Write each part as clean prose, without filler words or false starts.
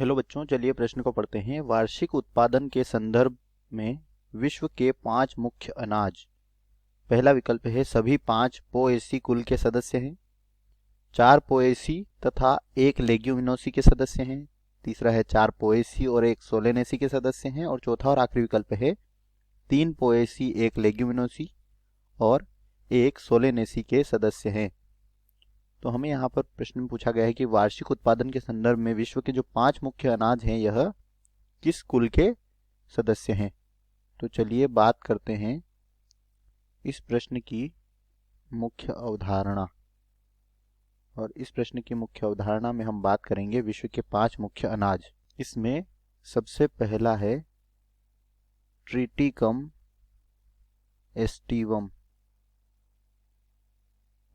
Hello बच्चों, चलिए प्रश्न को पढ़ते हैं। वार्षिक उत्पादन के संदर्भ में विश्व के 5 मुख्य अनाज। पहला विकल्प है सभी 5 पोएसी कुल के सदस्य हैं। 4 पोएसी तथा 1 लेग्यूमिनोसी के सदस्य हैं। तीसरा है 4 पोएसी और 1 सोलेनेसी के सदस्य हैं। और चौथा और आखिरी विकल्प है 3 पोएसी 1 लेग्यूमिनोसी और 1 सोलेनेसी के सदस्य हैं। तो हमें यहाँ पर प्रश्न में पूछा गया है कि वार्षिक उत्पादन के संदर्भ में विश्व के जो 5 मुख्य अनाज हैं यह किस कुल के सदस्य हैं। तो चलिए बात करते हैं इस प्रश्न की मुख्य अवधारणा। और इस प्रश्न की मुख्य अवधारणा में हम बात करेंगे विश्व के 5 मुख्य अनाज। इसमें सबसे पहला है ट्रिटिकम एस्टिवम।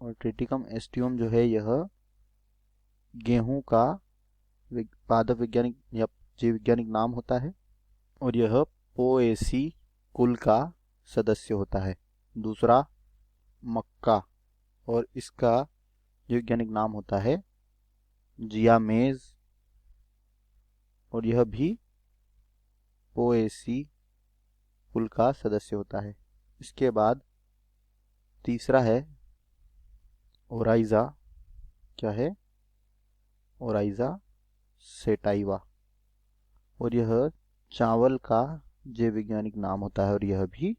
और ट्रिटिकम एस्टिवम जो है यह गेहूं का पादप वैज्ञानिक या जीव वैज्ञानिक नाम होता है और यह पोएसी कुल का सदस्य होता है। दूसरा मक्का और इसका जीव वैज्ञानिक नाम होता है जियामेज और यह भी पोएसी कुल का सदस्य होता है। इसके बाद तीसरा है ओराइजा। क्या है? ओराइजा सेटाइवा और यह चावल का जीव वैज्ञानिक नाम होता है और यह भी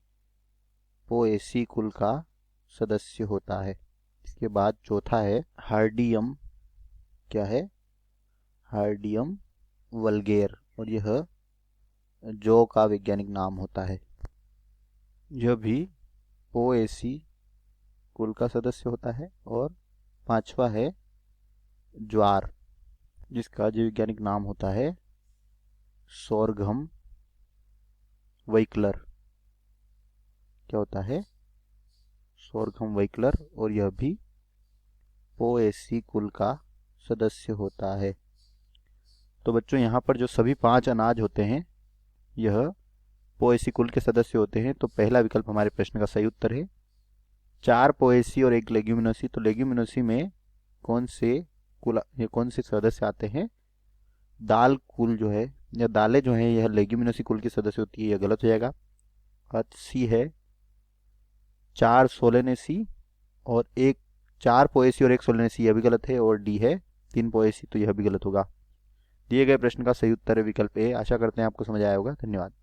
पोएसी कुल का सदस्य होता है। इसके बाद चौथा है हार्डियम। क्या है? हार्डियम वल्गेर और यह जौ का वैज्ञानिक नाम होता है। यह भी पोएसी कुल का सदस्य होता है। और पांचवा है ज्वार, जिसका जीव वैज्ञानिक नाम होता है सोरघम वैक्लर। क्या होता है? सोरघम वैक्लर और यह भी पोएसी कुल का सदस्य होता है। तो बच्चों यहाँ पर जो सभी 5 अनाज होते हैं यह पोएसी कुल के सदस्य होते हैं। तो पहला विकल्प हमारे प्रश्न का सही उत्तर है। 4 पोएसी और 1 लेग्यूमिनोसी। तो लेग्यूमिनोसी में कौन से सदस्य आते हैं? दाल कुल जो है या दालें जो हैं यह लेग्यूमिनोसी कुल की सदस्य होती है। यह गलत हो जाएगा। सी है 4 सोलेनेसी और 4 पोएसी और 1 सोलेनेसी, यह भी गलत है। और डी है 3 पोएसी, तो यह भी गलत होगा। दिए गए प्रश्न का सही उत्तर है विकल्प ए। आशा करते हैं आपको समझ आया होगा। धन्यवाद।